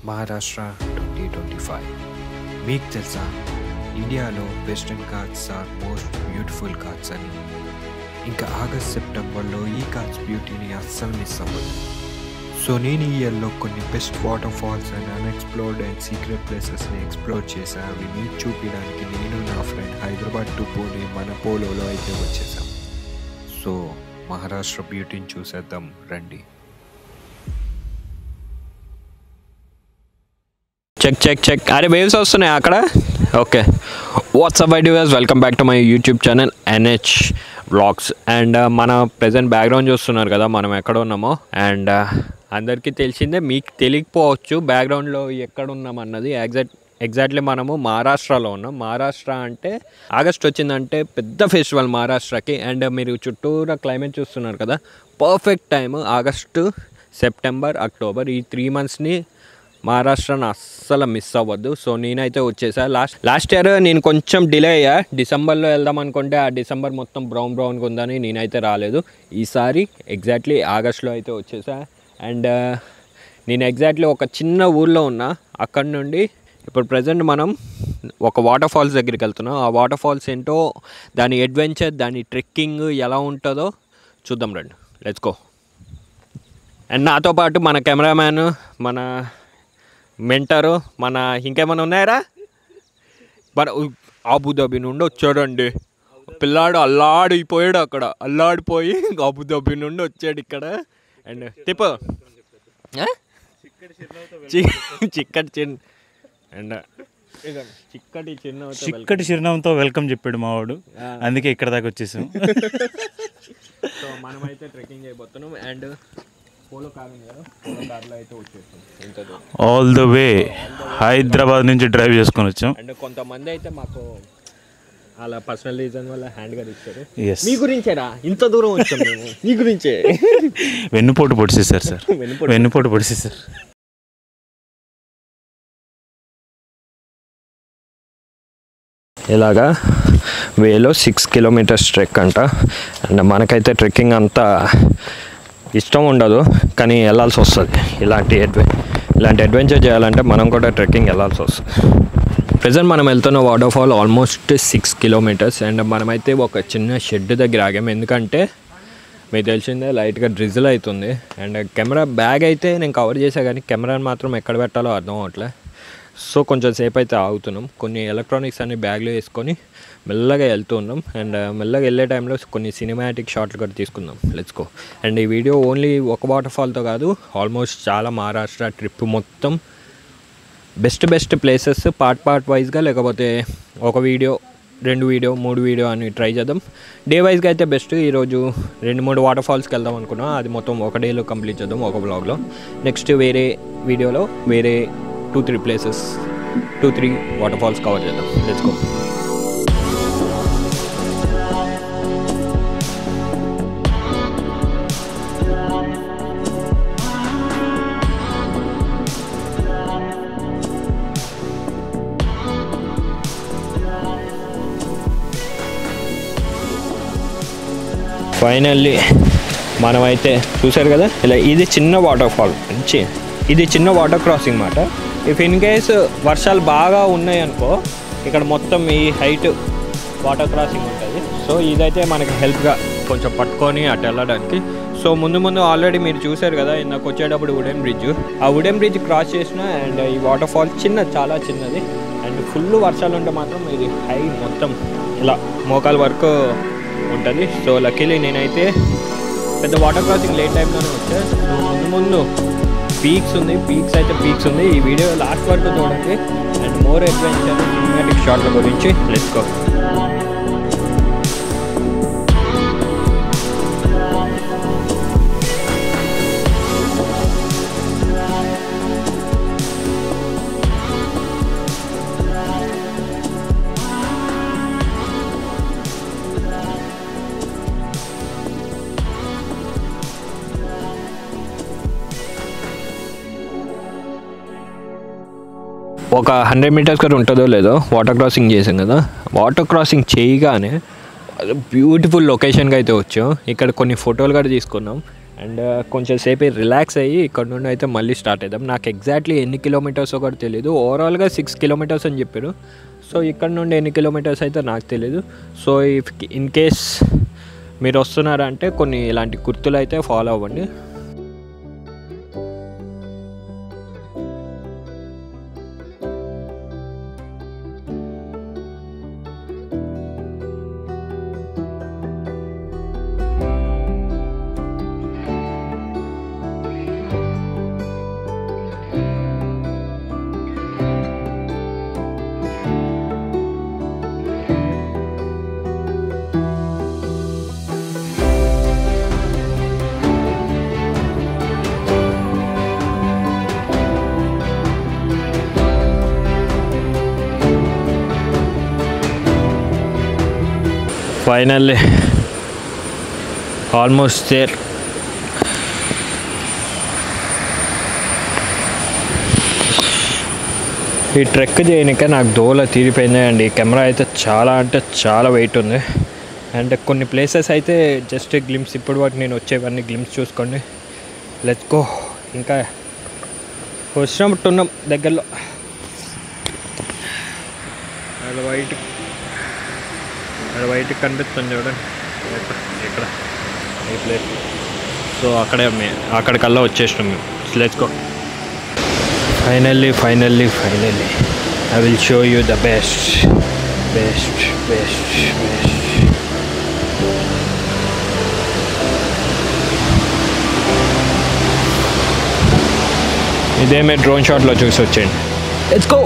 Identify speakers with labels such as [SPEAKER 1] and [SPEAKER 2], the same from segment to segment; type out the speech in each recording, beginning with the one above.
[SPEAKER 1] మహారాష్ట్ర 2025 మీకు తెలుసా ఇండియాలో Western Ghats are most beautiful ghats అని. ఇంకా ఆగస్ట్ సెప్టెంబర్లో ఈ ఘాట్స్ బ్యూటీని అస్సలు మిస్ అవ్వదు. సో నేను ఈ ఇయర్లో కొన్ని best waterfalls and unexplored and secret ప్లేసెస్ని ఎక్స్ప్లోర్ చేశాను. అవి మీకు చూపించడానికి నేను నా ఫ్రెండ్ హైదరాబాద్ టు పూణే మన పోలోలో అయితే వచ్చేసాం. సో మహారాష్ట్ర బ్యూటీని చూసేద్దాం రండి.
[SPEAKER 2] చెక్ అరే వేవ్స్ వస్తున్నాయి అక్కడ. Okay, WhatsApp ideas, welcome back to my YouTube channel NH vlogs. And మన ప్రజెంట్ బ్యాక్గ్రౌండ్ చూస్తున్నారు కదా మనం ఎక్కడ ఉన్నామో. అండ్ అందరికీ తెలిసిందే, మీకు తెలియకపోవచ్చు బ్యాక్గ్రౌండ్లో ఎక్కడ ఉన్నాం అన్నది. ఎగ్జాక్ట్లీ మనము మహారాష్ట్రలో ఉన్నాం. మహారాష్ట్ర అంటే ఆగస్ట్ వచ్చిందంటే పెద్ద ఫెస్టివల్ మహారాష్ట్రకి. అండ్ మీరు చుట్టూరా క్లైమేట్ చూస్తున్నారు కదా, perfect time August, September, October ఈ 3 monthsని మహారాష్ట్రను అస్సలు మిస్ అవ్వద్దు. సో నేనైతే వచ్చేసా. లాస్ట్ ఇయర్ నేను కొంచెం డిలే అయ్యా. డిసెంబర్లో వెళ్దాం అనుకుంటే ఆ డిసెంబర్ మొత్తం బ్రౌన్గా ఉందని నేనైతే రాలేదు. ఈసారి ఎగ్జాక్ట్లీ ఆగస్ట్లో అయితే వచ్చేసా. అండ్ నేను ఎగ్జాక్ట్లీ ఒక చిన్న ఊర్లో ఉన్నా. అక్కడ నుండి ఇప్పుడు ప్రజెంట్ మనం ఒక వాటర్ ఫాల్స్ దగ్గరికి వెళ్తున్నాం. ఆ వాటర్ ఫాల్స్ ఏంటో, దాని అడ్వెంచర్, దాని ట్రెక్కింగ్ ఎలా ఉంటుందో చూద్దాం రండి. Let's go. అండ్ నాతో పాటు మన కెమెరామ్యాన్, మన మెంటరు, మన ఇంకేమైనా ఉన్నాయరా, మన అబుదాబి నుండి వచ్చాడండి పిల్లాడు. అల్లాడిపోయాడు అక్కడ, అల్లాడిపోయి అబుదాబి నుండి వచ్చాడు ఇక్కడ. అండ్ తిప్పు
[SPEAKER 3] చిక్కటి చిరునవ్వుతో వెల్కమ్ చెప్పాడు మావాడు, అందుకే ఇక్కడ దాకా వచ్చేసాం.
[SPEAKER 2] సో మనమైతే ట్రెక్కింగ్ చేయబోతున్నాం. అండ్ పోలో కార్ ఉంది కదా, పోలో కార్లో అయితే వచ్చేస్తాం.
[SPEAKER 3] ఆల్ ద వే హైదరాబాద్ నుంచి డ్రైవ్ చేసుకొని వచ్చాం.
[SPEAKER 2] అండ్ కొంతమంది అయితే మాకు అలా పర్సనల్ రీజన్ వల్ల హ్యాండ్ గారు ఇచ్చారు.
[SPEAKER 3] మీ
[SPEAKER 2] గురించేరా ఇంత దూరం వచ్చాం మేము, మీ గురించే.
[SPEAKER 3] వెన్నుపోటు పొడిచేశారు సార్, వెన్నుపోటు పొడిచేశారు.
[SPEAKER 2] ఇలాగా వేలో 6 kilometers ట్రెక్ అంట. అండ్ మనకైతే ట్రెక్కింగ్ అంతా ఇష్టం ఉండదు, కానీ వెళ్ళాల్సి వస్తుంది. ఇలాంటి అడ్వెంచర్ చేయాలంటే మనం కూడా ట్రెక్కింగ్ వెళ్ళాల్సి వస్తుంది. ప్రజెంట్ మనం వెళ్తున్న water fall almost 6 kilometers. And మనమైతే ఒక చిన్న షెడ్ దగ్గర ఆగాము, ఎందుకంటే మీకు తెలిసిందే లైట్గా డ్రిజిల్ అవుతుంది. అండ్ కెమెరా బ్యాగ్ అయితే నేను కవర్ చేసా, కానీ కెమెరాని మాత్రం ఎక్కడ పెట్టాలో అర్థం అవట్లే. సో కొంచెం సేపు అయితే ఆగుతున్నాం. కొన్ని ఎలక్ట్రానిక్స్ అన్ని బ్యాగ్లో వేసుకొని మెల్లగా వెళ్తూ ఉన్నాం. అండ్ మెల్లగా వెళ్ళే టైంలో కొన్ని సినిమాటిక్ షాట్లు కూడా తీసుకుందాం. Let's go. అండ్ ఈ వీడియో ఓన్లీ ఒక వాటర్ ఫాల్తో కాదు, ఆల్మోస్ట్ చాలా మహారాష్ట్ర ట్రిప్ మొత్తం బెస్ట్ ప్లేసెస్ పార్ట్ వైజ్గా, లేకపోతే ఒక వీడియో, 2 వీడియో, 3 వీడియో అని ట్రై చేద్దాం. డే వైజ్గా అయితే బెస్ట్. ఈరోజు 2-3 వాటర్ ఫాల్స్కి వెళ్దాం అనుకున్నాం, అది మొత్తం ఒక డేలో కంప్లీట్ చేద్దాం ఒక బ్లాగ్లో. నెక్స్ట్ వేరే వీడియోలో వేరే 2-3 ప్లేసెస్, 2-3 వాటర్ ఫాల్స్ కవర్ చేద్దాం. Let's go. ఫైనల్లీ మనమైతే చూసారు కదా, ఇలా ఇది చిన్న వాటర్ ఫాల్, ఇది చిన్న వాటర్ క్రాసింగ్ మాట. ఇఫ్ ఇన్ కేస్ వర్షాలు బాగా ఉన్నాయి అనుకో, ఇక్కడ మొత్తం ఈ హైట్ వాటర్ క్రాసింగ్ ఉంటుంది. సో ఇదైతే మనకి హెల్ప్గా కొంచెం పట్టుకొని అటు వెళ్ళడానికి. సో ముందు ఆల్రెడీ మీరు చూసారు కదా, ఇందాక వచ్చేటప్పుడు వుడెన్ బ్రిడ్జ్, ఆ వుడెన్ బ్రిడ్జ్ క్రాస్ చేసిన. అండ్ ఈ వాటర్ ఫాల్ చాలా చిన్నది. అండ్ ఫుల్ వర్షాలు ఉంటే మాత్రం ఇది హై మొత్తం ఇలా మోకాల వరకు ఉంటుంది. సో లక్కీలీ నేనైతే పెద్ద వాటర్ క్రాసింగ్ లేట్ టైంలోనే వచ్చా. సో ముందు పీక్స్ ఉంది. ఈ వీడియో లాస్ట్ వరకు చూడండి. అండ్ మోర్ అడ్వెంచర్ సినిమాటిక్ షాట్ల గురించి లెట్స్ గో. ఒక 100 meters కూడా ఉంటుందో లేదో వాటర్ క్రాసింగ్ చేసాం కదా. వాటర్ క్రాసింగ్ చేయగానే బ్యూటిఫుల్ లొకేషన్కి అయితే వచ్చాం. ఇక్కడ కొన్ని ఫోటోలు కూడా తీసుకున్నాం. అండ్ కొంచెం సేపు రిలాక్స్ అయ్యి ఇక్కడ నుండి అయితే మళ్ళీ స్టార్ట్ అవుదాం. నాకు ఎగ్జాక్ట్లీ ఎన్ని కిలోమీటర్స్ కూడా తెలియదు, ఓవరాల్గా 6 కిలోమీటర్స్ అని చెప్పారు. సో ఇక్కడ నుండి ఎన్ని కిలోమీటర్స్ అయితే నాకు తెలీదు. సో ఇన్ కేస్ మీరు వస్తున్నారంటే కొన్ని ఇలాంటి గుర్తులు అయితే ఫాలో అవ్వండి. Finally, almost there. ఈ ట్రెక్ చేయనికే నాకు దోల తీరిపోయింది అండ్ ఈ కెమెరా అయితే చాలా అంటే చాలా వెయిట్ ఉంది. అండ్ కొన్ని ప్లేసెస్ అయితే జస్ట్ గ్లిమ్స్, ఇప్పుడు వాటి నేను వచ్చేవన్నీ గ్లిమ్స్ చూసుకోండి. Let's go. ఇంకా వచ్చినప్పుడు ఉన్నాం దగ్గరలో. అది వైట్కి కనిపిస్తుంది చూడండి ఇక్కడ ఈ ప్లేస్. సో అక్కడికల్లా వచ్చేసినాం మేము. Let's go. Finally I will show you the best. ఇదేమే డ్రోన్ షాట్లో చూసి వచ్చేయండి. Let's go.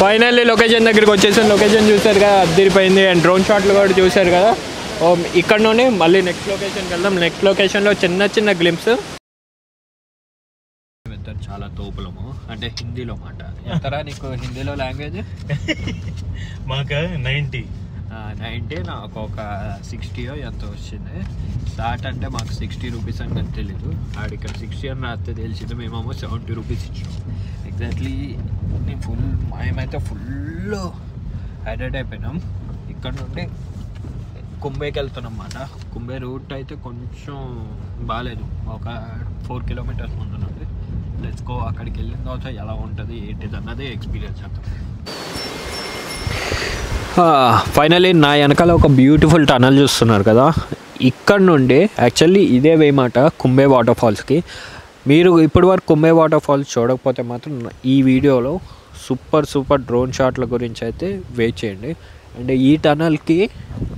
[SPEAKER 2] ఫైనల్లీ లొకేషన్ దగ్గరికి వచ్చేసాను. లొకేషన్ చూసారు కదా, అద్దరిపోయింది. అండ్ డ్రోన్ షాట్లు కూడా చూసారు కదా. ఇక్కడ నుండి మళ్ళీ నెక్స్ట్ లొకేషన్కి వెళ్దాం. నెక్స్ట్ లొకేషన్లో చిన్న గ్లిమ్స్. చాలా తోపులము అంటే హిందీలో మాట. ఎంతరా నీకు హిందీలో లాంగ్వేజ్?
[SPEAKER 3] మాకు 90
[SPEAKER 2] నాకు ఒక 60 ఎంత వచ్చింది. స్టార్ట్ అంటే మాకు 60 రూపీస్ అని నాకు తెలీదు. ఆడ ఇక్కడ 60 అని రాస్తే తెలిసింది. మేమేమో 70 రూపీస్ ఇచ్చినాం. ఎగ్జాక్ట్లీ మేమైతే ఫుల్ హైడ్రేట్ అయిపోయినాం. ఇక్కడ నుండి కుంబేకి వెళ్తున్నాం అన్నమాట. కుంబే రూట్ అయితే కొంచెం బాగాలేదు, ఒక 4 కిలోమీటర్స్ ముందు నుండి. Let's go. అక్కడికి వెళ్ళిన తర్వాత ఎలా ఉంటుంది ఏంటిది అన్నది ఎక్స్పీరియన్స్ చేద్దాం. ఫైనలీ నా వెనకాల ఒక బ్యూటిఫుల్ టనల్ చూస్తున్నారు కదా. ఇక్కడ నుండి యాక్చువల్లీ ఇదే వేమాట కుంబే వాటర్ ఫాల్స్కి. మీరు ఇప్పటి వరకు కుంబే వాటర్ ఫాల్స్ చూడకపోతే మాత్రం ఈ వీడియోలో సూపర్ డ్రోన్ షాట్ల గురించి అయితే వెయిట్ చేయండి. అంటే ఈ టనల్కి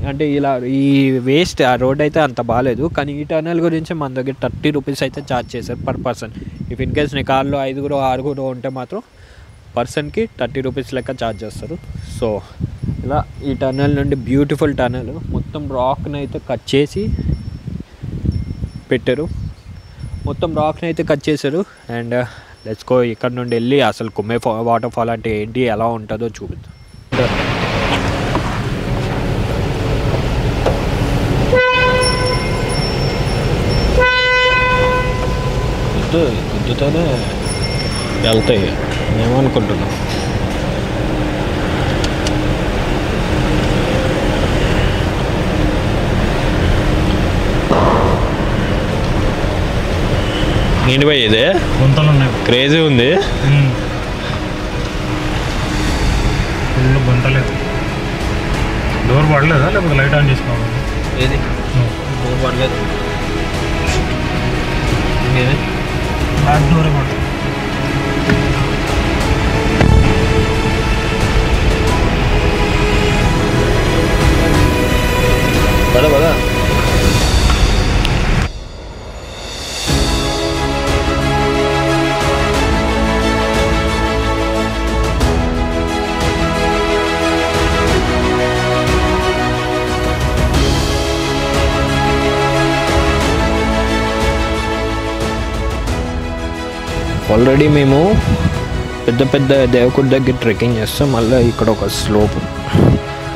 [SPEAKER 2] అంటే ఇలా ఈ వేస్ట్ ఆ రోడ్ అయితే అంత బాగాలేదు, కానీ ఈ టనల్ గురించి మన దగ్గర 30 రూపీస్ అయితే ఛార్జ్ చేశారు per person. If in case నీ కార్లో 5 6 ఉంటే మాత్రం పర్సన్కి 30 రూపీస్ లెక్క ఛార్జ్ చేస్తారు. సో ఇలా ఈ టనల్ నుండి బ్యూటిఫుల్ టనల్ మొత్తం రాక్ని అయితే కట్ చేసి పెట్టారు. And let's go. ఇక్కడ నుండి వెళ్ళి అసలు కుంబే వాటర్ ఫాల్ అంటే ఏంటి, ఎలా ఉంటుందో చూపిద్దాం. గుద్దుతోనే వెళ్తాయి. ఏమనుకుంటున్నాం? ఏంటి భయ్ ఇదే
[SPEAKER 3] గుంతలు ఉన్నాయి,
[SPEAKER 2] క్రేజీ ఉంది.
[SPEAKER 3] ఫుల్ గుంతలేదు. డోర్ పడలేదా లేకపోతే లైట్ ఆన్ చేసుకోవాలి?
[SPEAKER 2] ఏది డోర్ పడలేదు,
[SPEAKER 3] బ్యాక్ డోరే పడలేదు.
[SPEAKER 2] పద పద. ఆల్రెడీ మేము పెద్ద పెద్ద దేవకుడి దగ్గర ట్రెక్కింగ్ చేస్తాం. మళ్ళీ ఇక్కడ ఒక స్లోప్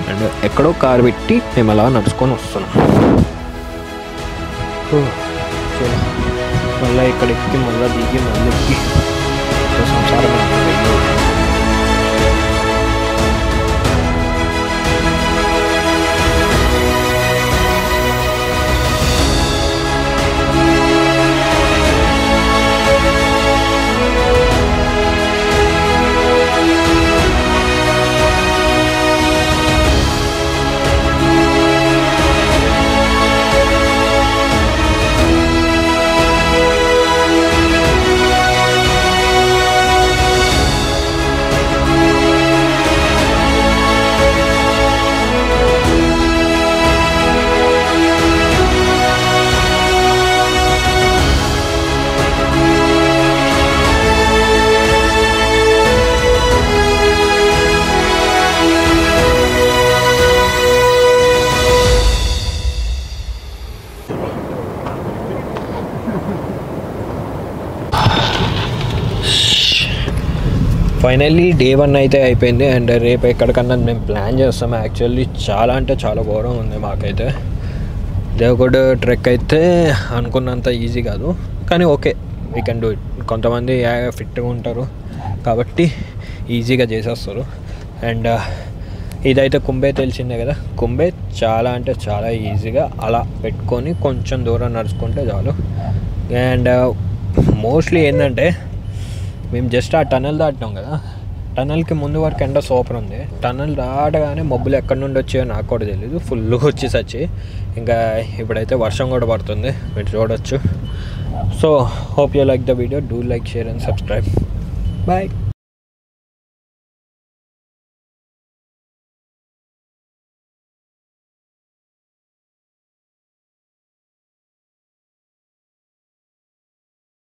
[SPEAKER 2] అండ్ ఎక్కడో కార్ పెట్టి మేము అలా నడుచుకొని వస్తున్నాం. మళ్ళీ ఇక్కడ ఎక్కి మళ్ళీ దిగి మళ్ళీ ఎక్కి సంసారం. ఫైనల్లీ డే 1 అయితే అయిపోయింది. అండ్ రేపు ఎక్కడికన్నా మేము ప్లాన్ చేస్తాం. యాక్చువల్లీ చాలా అంటే చాలా ఘోరంగా ఉంది మాకైతే. దేవగొడ ట్రెక్ అయితే అనుకున్నంత ఈజీ కాదు, కానీ okay we can do it. కొంతమంది ఫిట్గా ఉంటారు కాబట్టి ఈజీగా చేసేస్తారు. అండ్ ఇదైతే కుంబే తెలిసిందే కదా. కుంబే చాలా అంటే చాలా ఈజీగా అలా పెట్టుకొని కొంచెం దూరం నడుచుకుంటే చాలు. అండ్ మోస్ట్లీ ఏంటంటే మేము జస్ట్ ఆ టనల్ దాటినాం కదా, టనల్కి ముందు వరకు ఎండ సూపర్ ఉంది. టనల్ దాటగానే మబ్బులు ఎక్కడి నుండి వచ్చాయో నాకు కూడా తెలీదు, ఫుల్గా వచ్చేసచ్చి. ఇంకా ఇప్పుడైతే వర్షం కూడా పడుతుంది, మీరు చూడొచ్చు. So hope you like the video. Do like, share and subscribe. Bye.